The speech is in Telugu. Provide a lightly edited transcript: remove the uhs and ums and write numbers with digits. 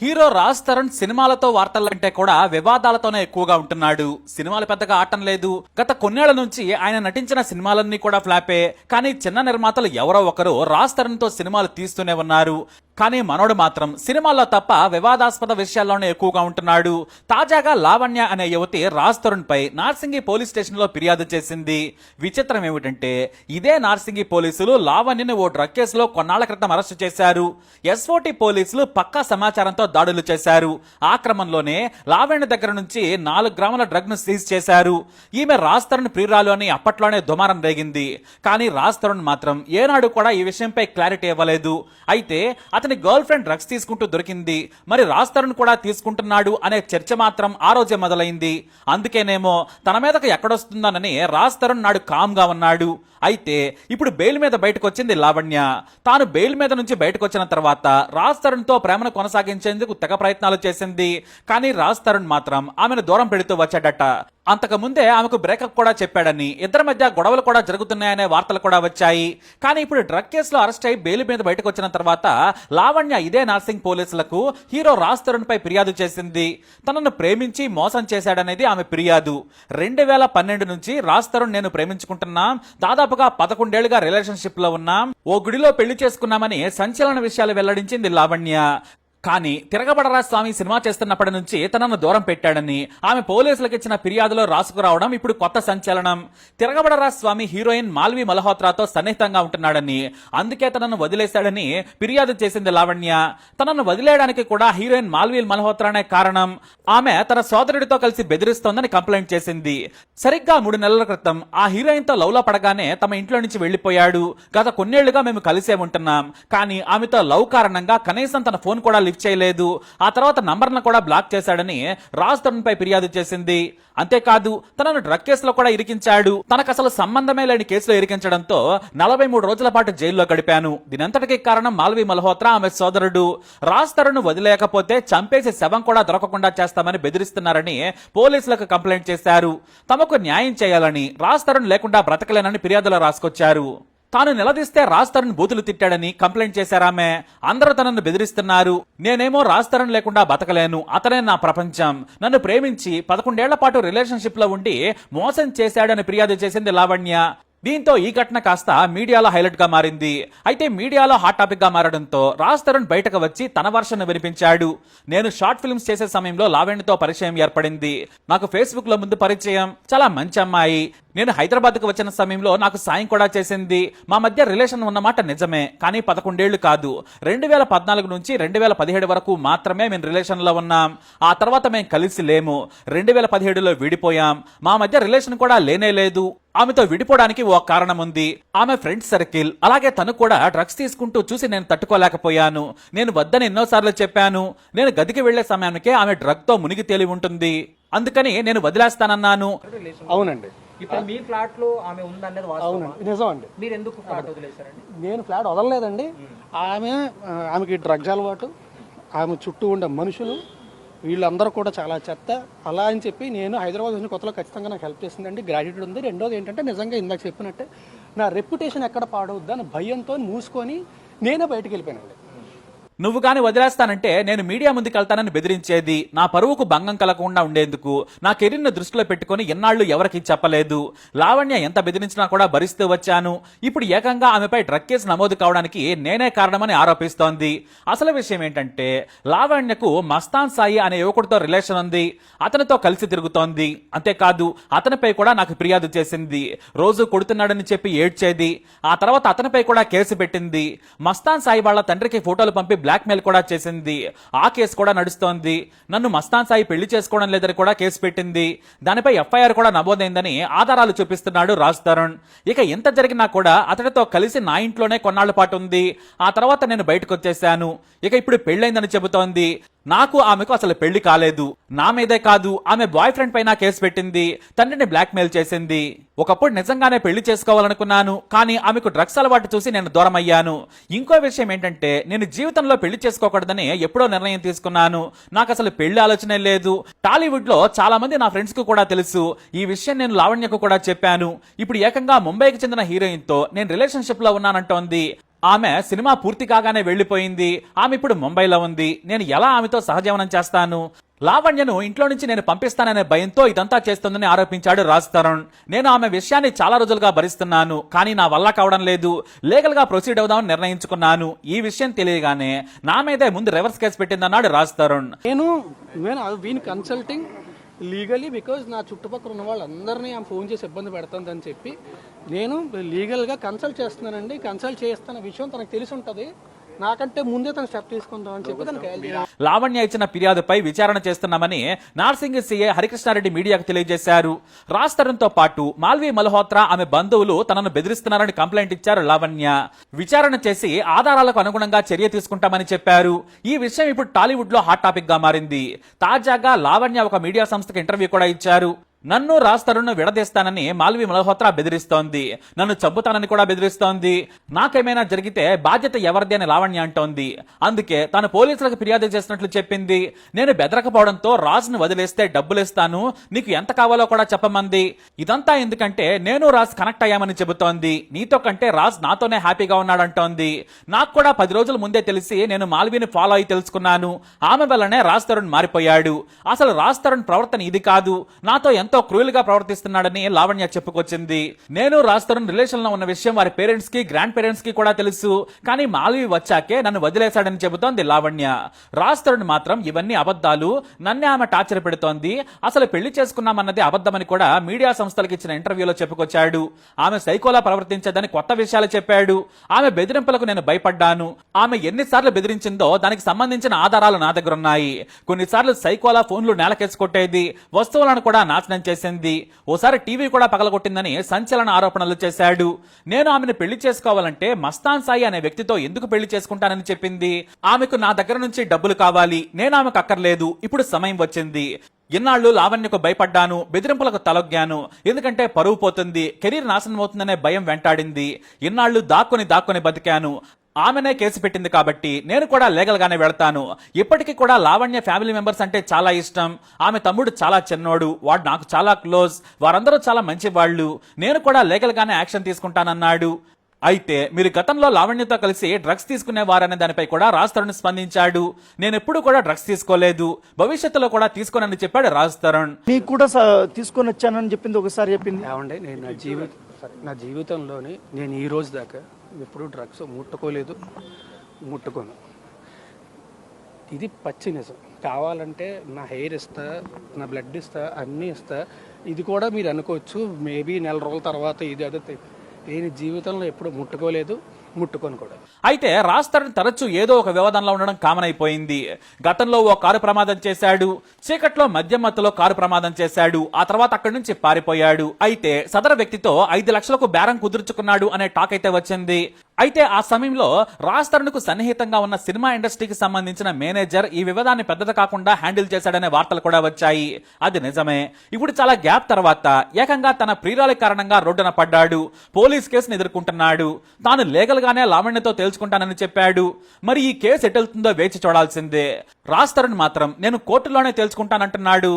హీరో రాజ్ తరుణ్ సినిమాలతో వార్తలంటే కూడా వివాదాలతోనే ఎక్కువగా ఉంటున్నాడు. సినిమాలు పెద్దగా ఆటం లేదు. గత కొన్నేళ్ల నుంచి ఆయన నటించిన సినిమాలన్నీ కూడా ఫ్లాపే. కానీ చిన్న నిర్మాతలు ఎవరో ఒకరు రాజ్ తరుణ్ తో సినిమాలు తీస్తూనే ఉన్నారు. కానీ మనోడు మాత్రం సినిమాల్లో తప్ప వివాదాస్పద విషయాల్లోనే ఎక్కువగా ఉంటున్నాడు. తాజాగా లావణ్య అనే యువతి రాజ్ తరుణ్ పై నార్సింగి పోలీస్ స్టేషన్ లో ఫిర్యాదు చేసింది. విచిత్రం ఏమిటంటే ఇదే నార్సింగి పోలీసులు లావణ్యని ఓ డ్రగ్ కేసులో కొన్నాళ్ల క్రితం అరెస్టు చేశారు. ఎస్ఓటి పోలీసులు పక్కా సమాచారంతో దాడులు చేశారు. ఆ క్రమంలోనే లావణ్య దగ్గర నుంచి 4 గ్రాముల డ్రగ్ ను సీజ్ చేశారు. ఈమె రాజ్ తరుణ్ ప్రియురాలు అని అప్పట్లోనే దుమారం రేగింది. కానీ రాజ్ తరుణ్ మాత్రం ఏనాడు కూడా ఈ విషయంపై క్లారిటీ ఇవ్వలేదు. అయితే అతని గర్ల్ ఫ్రెండ్ డ్రగ్స్ తీసుకుంటూ దొరికింది. మరి రాజ్ తరుణ్ కూడా తీసుకుంటున్నాడు అనే చర్చ మాత్రం ఆ రోజే మొదలైంది. అందుకేనేమో తన మీదకు ఎక్కడొస్తుందనని రాజ్ తరుణ్ నాడు కామ్ గా ఉన్నాడు. అయితే ఇప్పుడు బెయిల్ మీద బయటకు వచ్చింది లావణ్య. తాను బెయిల్ మీద నుంచి బయటకు వచ్చిన తర్వాత రాజ్ తరుణ్ తో ప్రేమను కొనసాగించేందుకు తెగ ప్రయత్నాలు చేసింది. కానీ రాజ్ తరుణ్ మాత్రం ఆమెను దూరం పెడుతూ వచ్చాడట. అంతకు ముందే ఆమెకు బ్రేకప్ కూడా చెప్పాడని, ఇద్దరి మధ్య గొడవలు కూడా జరుగుతున్నాయనే వార్తలు కూడా వచ్చాయి. కానీ ఇప్పుడు డ్రగ్ కేసులో అరెస్ట్ అయి బెయిల్ మీద బయటకు వచ్చిన తర్వాత లావణ్య ఇదే నార్సింగ్ పోలీసులకు హీరో రాజ్ తరుణ్ పై ఫిర్యాదు చేసింది. తనను ప్రేమించి మోసం చేశాడనేది ఆమె ఫిర్యాదు. 2012 నుంచి రాజ్ తరుణ్ నేను ప్రేమించుకుంటున్నాం, దాదాపుగా 11 ఏళ్లుగా రిలేషన్షిప్ లో ఉన్నాం, ఓ గుడిలో పెళ్లి చేసుకున్నామని సంచలన విషయాలు వెల్లడించింది లావణ్య. కానీ తిరగబడరా స్వామి సినిమా చేస్తున్నప్పటి నుంచి తనను దూరం పెట్టాడని ఆమె పోలీసులకు ఇచ్చిన ఫిర్యాదులో రాసుకురావడం ఇప్పుడు కొత్త సంచలనం. తిరగబడరా స్వామి హీరోయిన్ మాల్వి మల్హోత్రాతో సన్నిహితంగా ఉంటున్నాడని, అందుకే తనను వదిలేశాడని ఫిర్యాదు చేసింది లావణ్య. తనను వదిలేయడానికి కూడా హీరోయిన్ మాల్వి మల్హోత్రానే కారణం. ఆమె తన సోదరుడితో కలిసి బెదిరిస్తోందని కంప్లైంట్ చేసింది. సరిగ్గా 3 నెలల క్రితం ఆ హీరోయిన్ తో లవ్ లో పడగానే తమ ఇంట్లో నుంచి వెళ్లిపోయాడు. గత కొన్నేళ్లుగా మేము కలిసే ఉంటున్నాం. కానీ ఆమెతో లవ్ కారణంగా కనీసం తన ఫోన్ కూడా లిఫ్ట్ చేయలేదు. ఆ తర్వాత నంబర్ను కూడా బ్లాక్ చేశాడని రాజ్ తరుణ్ పై ఫిర్యాదు చేసింది. అంతేకాదు తనను డ్రగ్ కేసులో కూడా ఇరికించాడు. తనకు అసలు సంబంధమే లేని కేసులో ఇరికించడంతో 43 రోజుల పాటు జైల్లో గడిపాను. దీనంతటికి కారణం మాల్వి మల్హోత్రా, ఆమె సోదరుడు. రాజ్ తరుణ్ వదిలేకపోతే చంపేసి శవం కూడా దొరకకుండా చేస్తామని బెదిరిస్తున్నారని పోలీసులకు కంప్లైంట్ చేశారు. తమకు న్యాయం చేయాలని, రాజ్ తరుణ్ లేకుండా బ్రతకలేనని ఫిర్యాదులో రాసుకొచ్చారు. తాను నిలదీస్తే రాజ్ తరుణ్ బూతులు తిట్టాడని కంప్లైంట్ చేశారామె. అందరూ తనను బెదిరిస్తున్నారు. నేనేమో రాజ్ తరుణ్ లేకుండా బతకలేను, అతనే నా ప్రపంచం, నన్ను ప్రేమించి 11 ఏళ్ల పాటు రిలేషన్షిప్ లో ఉండి మోసం చేశాడని ఫిర్యాదు చేసింది లావణ్య. దీంతో ఈ ఘటన కాస్త మీడియాలో హైలైట్ గా మారింది. అయితే మీడియాలో హాట్ టాపిక్ గా మారడంతో రాజ్ తరుణ్ బయటకు వచ్చి తన వర్షన్ వినిపించాడు. నేను షార్ట్ ఫిల్మ్స్ చేసే సమయంలో లావణ్యతో పరిచయం ఏర్పడింది. నాకు ఫేస్బుక్ లో ముందు పరిచయం, చాలా మంచి అమ్మాయి. నేను హైదరాబాద్ కు వచ్చిన సమయంలో నాకు సాయం కూడా చేసింది. మా మధ్య రిలేషన్ ఉన్నమాట నిజమే, కానీ 11 ఏళ్లు కాదు. 2014 నుంచి 2017 వరకు మాత్రమే మేము రిలేషన్ లో ఉన్నాం. ఆ తర్వాత మేము కలిసి లేము. 2017లో విడిపోయాం. మా మధ్య రిలేషన్ కూడా లేనే లేదు. ఆమెతో విడిపోవడానికి ఓ కారణం ఉంది. ఆమె ఫ్రెండ్ సర్కిల్. అలాగే తను కూడా డ్రగ్స్ తీసుకుంటూ చూసి నేను తట్టుకోలేకపోయాను. నేను వద్దని ఎన్నోసార్లు చెప్పాను. నేను గదికి వెళ్లే సమయానికే ఆమె డ్రగ్ తో మునిగి తేలి ఉంటుంది. అందుకని నేను వదిలేస్తానన్నాను. అవునండి. ఇప్పుడు మీ ఫ్లాట్ లో ఆమె ఉందనేది వాస్తవం. నిజం అండి. మీరు ఎందుకు ఫ్లాట్ వదిలేశారండి? నేను ఫ్లాట్ వదలలేదండి. ఆమెకి డ్రగ్స్ అలవాటు, ఆమె చుట్టూ ఉండే మనుషులు వీళ్ళందరూ కూడా చాలా చెత్త. అలా అని చెప్పి నేను హైదరాబాద్ వచ్చిన కొత్తలో ఖచ్చితంగా నాకు హెల్ప్ చేసిందండి. గ్రాట్యూడ్ ఉంది. రెండోది ఏంటంటే నిజంగా ఇందాక చెప్పినట్టే నా రెప్యుటేషన్ ఎక్కడ పాడవద్దు అని భయంతో మూసుకొని నేనే బయటకు వెళ్ళిపోయానండి. నువ్వు గాని వదిలేస్తానంటే నేను మీడియా ముందుకు వెళ్తానని బెదిరించేది. నా పరువుకు భంగం కలగకుండా ఉండేందుకు నా కెరీర్ ను దృష్టిలో పెట్టుకుని ఎన్నాళ్లు ఎవరికి చెప్పలేదు. లావణ్య ఎంత బెదిరించినా కూడా భరిస్తూ వచ్చాను. ఇప్పుడు ఏకంగా ఆమెపై డ్రగ్ కేసు నమోదు కావడానికి నేనే కారణమని ఆరోపిస్తోంది. అసలు విషయం ఏంటంటే లావణ్యకు మస్తాన్ సాయి అనే యువకుడితో రిలేషన్ ఉంది. అతనితో కలిసి తిరుగుతోంది. అంతేకాదు అతనిపై కూడా నాకు ఫిర్యాదు చేసింది. రోజు కొడుతున్నాడని చెప్పి ఏడ్చేది. ఆ తర్వాత అతనిపై కూడా కేసు పెట్టింది. మస్తాన్ సాయి వాళ్ళ తండ్రికి ఫోటోలు పంపి బ్లాక్ మెయిల్ కూడా చేసింది. ఆ కేసు కూడా నడుస్తోంది. నన్ను మస్తాన్ సాయి పెళ్లి చేసుకోవడం లేదని కూడా కేసు పెట్టింది. దానిపై ఎఫ్ఐఆర్ కూడా నమోదైందని ఆధారాలు చూపిస్తున్నాడు రాజ్ తరుణ్. ఇక ఎంత జరిగినా కూడా అతడితో కలిసి నా ఇంట్లోనే కొన్నాళ్ల పాటు ఉంది. ఆ తర్వాత నేను బయటకు వచ్చేసాను. ఇక ఇప్పుడు పెళ్లైందని చెబుతోంది. నాకు ఆమెకు అసలు పెళ్లి కాలేదు. నా మీదే కాదు ఆమె బాయ్ ఫ్రెండ్ పైన కేసు పెట్టింది. తండ్రిని బ్లాక్ మెయిల్ చేసింది. ఒకప్పుడు నిజంగానే పెళ్లి చేసుకోవాలనుకున్నాను. కానీ ఆమెకు డ్రగ్స్ అలవాటు చూసి నేను దూరం అయ్యాను. ఇంకో విషయం ఏంటంటే నేను జీవితంలో పెళ్లి చేసుకోకూడదని ఎప్పుడో నిర్ణయం తీసుకున్నాను. నాకు అసలు పెళ్లి ఆలోచనే లేదు. టాలీవుడ్ లో చాలా మంది నా ఫ్రెండ్స్ కు కూడా తెలుసు. ఈ విషయం నేను లావణ్యకు కూడా చెప్పాను. ఇప్పుడు ఏకంగా ముంబైకి చెందిన హీరోయిన్ తో నేను రిలేషన్షిప్ లో ఉన్నానంటోంది. ఆమె సినిమా పూర్తి కాగానే వెళ్లిపోయింది. ఆమె ఇప్పుడు ముంబైలో ఉంది. నేను ఎలా ఆమెతో సహజీవనం చేస్తాను? లావణ్యను ఇంట్లో నుంచి నేను పంపిస్తాననే భయంతో ఇదంతా చేస్తుందని ఆరోపించాడు రాజ్ తరుణ్. నేను ఆమె విషయాన్ని చాలా రోజులుగా భరిస్తున్నాను, కానీ నా వల్ల కావడం లేదు. లీగల్ గా ప్రొసీడ్ అవుదామని నిర్ణయించుకున్నాను. ఈ విషయం తెలియగానే నా మీదే ముందు రివర్స్ కేసు పెట్టిందన్నాడు రాజ్ తరుణ్. నేను వీన్ కన్సల్టింగ్ లీగలీ బికాజ్ నా చుట్టుపక్కల ఉన్న వాళ్ళందరినీ ఆమె ఫోన్ చేసి ఇబ్బంది పెడుతుందని చెప్పి నేను లీగల్గా కన్సల్ట్ చేస్తున్నానండి. కన్సల్ట్ చేస్తున్న విషయం తనకు తెలిసి ఉంటుంది. నాకంటే ముందే తను స్టెప్ తీసుకుందాం అని చెప్పి తనకి లావణ్య ఇచ్చిన ఫిర్యాదుపై విచారణ చేస్తున్నామని నార్సింగ్ సీఏ హరికృష్ణారెడ్డి మీడియాకు తెలియజేశారు. రాజ్ తరుణ్ తో పాటు మాల్వి మల్హోత్రా ఆమె బంధువులు తనను బెదిరిస్తున్నారని కంప్లైంట్ ఇచ్చారు లావణ్య. విచారణ చేసి ఆధారాలకు అనుగుణంగా చర్య తీసుకుంటామని చెప్పారు. ఈ విషయం ఇప్పుడు టాలీవుడ్ లో హాట్ టాపిక్ గా మారింది. తాజాగా లావణ్య ఒక మీడియా సంస్థకు ఇంటర్వ్యూ కూడా ఇచ్చారు. నన్ను రాజ్ తరుణ్ విడదీస్తానని మాల్వి మల్హోత్రా బెదిరిస్తోంది. నన్ను చంపుతానని కూడా బెదిరిస్తోంది. నాకేమైనా జరిగితే బాధ్యత ఎవరిది అని లావణ్య అంటోంది. అందుకే తాను పోలీసులకు ఫిర్యాదు చేసినట్లు చెప్పింది. నేను బెదరకపోవడంతో రాజ్ ను వదిలేస్తే డబ్బులు ఇస్తాను, నీకు ఎంత కావాలో కూడా చెప్పమంది. ఇదంతా ఎందుకంటే నేను రాజ్ కనెక్ట్ అయ్యామని చెబుతోంది. నీతో కంటే రాజ్ నాతోనే హ్యాపీగా ఉన్నాడంటోంది. నాకు కూడా 10 రోజుల ముందే తెలిసి నేను మాల్విని ఫాలో అయి తెలుసుకున్నాను. ఆమె వల్లనే రాజ్ తరుణ్ మారిపోయాడు. అసలు రాజ్ తరుణ్ ప్రవర్తన ఇది కాదు, నాతో ఎంతో క్రూయల్ గా ప్రవర్తిస్తున్నాడని లావణ్య చెప్పుకొచ్చింది. నేను రాజ్ తరుణ్ రిలేషన్ లో ఉన్న విషయం వారి పేరెంట్స్ కి గ్రాండ్ పేరెంట్స్ కి కూడా తెలుసు, కానీ మాల్వి వచ్చాకే నన్ను వదిలేశాడని చెబుతోంది లావణ్య. రాజ్ తరుణ్ మాత్రం ఇవన్నీ అబద్ధాలు, నన్నే ఆమె టార్చర్ పెడుతోంది, అసలు పెళ్లి చేసుకున్నామన్నది అబద్ధమని కూడా మీడియా సంస్థలకు ఇచ్చిన ఇంటర్వ్యూలో చెప్పుకొచ్చాడు. ఆమె సైకోలా ప్రవర్తించదని కొత్త విషయాలు చెప్పాడు. ఆమె బెదిరింపులకు నేను భయపడ్డాను. ఆమె ఎన్నిసార్లు బెదిరించిందో దానికి సంబంధించిన ఆధారాలు నా దగ్గర ఉన్నాయి. కొన్నిసార్లు సైకోలా ఫోన్లు నేలకేసి కొట్టేది, వస్తువులను కూడా నాశనం చేసింది. ఓసారి టీవీ కూడా పగలగొట్టిందని సంచలన ఆరోపణలు చేశాడు. నేను ఆమెను పెళ్లి చేసుకోవాలంటే మస్తాన్ సాయి అనే వ్యక్తితో ఎందుకు పెళ్లి చేసుకుంటానని చెప్పింది. ఆమెకు నా దగ్గర నుంచి డబ్బులు కావాలి, నేను ఆమెకు అక్కర్లేదు. ఇప్పుడు సమయం వచ్చింది. ఇన్నాళ్లు లావణ్యకు భయపడ్డాను, బెదిరింపులకు తలొగ్గాను. ఎందుకంటే పరువు పోతుంది, కెరీర్ నాశనం అవుతుందనే భయం వెంటాడింది. ఇన్నాళ్లు దాక్కుని బతికాను. ఆమెనే కేసు పెట్టింది కాబట్టి నేను కూడా లీగల్ గానే వెళ్తాను. ఇప్పటికీ కూడా లావణ్య ఫ్యామిలీ మెంబర్స్ అంటే చాలా ఇష్టం. ఆమె తమ్ముడు చాలా చిన్నోడు, వాడు నాకు చాలా క్లోజ్. వారందరూ చాలా మంచి వాళ్ళు. నేను కూడా లీగల్ గానే యాక్షన్ తీసుకుంటానన్నాడు. అయితే మీరు గతంలో లావణ్యతో కలిసి డ్రగ్స్ తీసుకునేవారనే దానిపై కూడా రాజ్ తరుణ్ స్పందించాడు. నేనెప్పుడు కూడా డ్రగ్స్ తీసుకోలేదు, భవిష్యత్తులో కూడా తీసుకోనని చెప్పాడు రాజ్ తరుణ్. నీకు కూడా తీసుకొని వచ్చానని చెప్పింది, ఒకసారి చెప్పింది. ఏమండి, నేను నా జీవితంలోని నేను ఈ రోజు దాకా ఎప్పుడు డ్రగ్స్ ముట్టుకోలేదు, ముట్టుకోను. ఇది పచ్చి నిజం. కావాలంటే నా హెయిర్ ఇస్తా, నా బ్లడ్ ఇస్తా, అన్నీ ఇస్తా. ఇది కూడా మీరు అనుకోవచ్చు మేబీ నెల రోజుల తర్వాత ఇది అదే. నేను జీవితంలో ఎప్పుడు ముట్టుకోలేదు, ముట్టుకొని కూడా. అయితే రాజ్ తరుణ్ తరచూ ఏదో ఒక వివాదంలో ఉండడం కామన్ అయిపోయింది. గతంలో ఓ కారు ప్రమాదం చేశాడు, చీకట్లో మద్యం మత్తులో కారు ప్రమాదం చేశాడు, ఆ తర్వాత అక్కడి నుంచి పారిపోయాడు. అయితే సదరు వ్యక్తితో 5 లక్షలకు బేరం కుదుర్చుకున్నాడు అనే టాక్ అయితే వచ్చింది. అయితే ఆ సమయంలో రాజ్ తరుణ్ కు సన్నిహితంగా ఉన్న సినిమా ఇండస్ట్రీకి సంబంధించిన మేనేజర్ ఈ వివాదాన్ని పెద్దది కాకుండా హ్యాండిల్ చేశాడనే వార్తలు కూడా వచ్చాయి. అది నిజమే. ఇప్పుడు చాలా గ్యాప్ తర్వాత ఏకంగా తన ప్రియురాలి కారణంగా రోడ్డున పడ్డాడు. పోలీస్ కేసును ఎదుర్కొంటున్నాడు. తాను లీగల్ గానే లావణ్యతో తేల్చుకుంటానని చెప్పాడు. మరి ఈ కేసు ఎటెళ్తుందో వేచి చూడాల్సిందే. రాజ్ తరుణ్ మాత్రం నేను కోర్టులోనే తేల్చుకుంటానంటున్నాడు.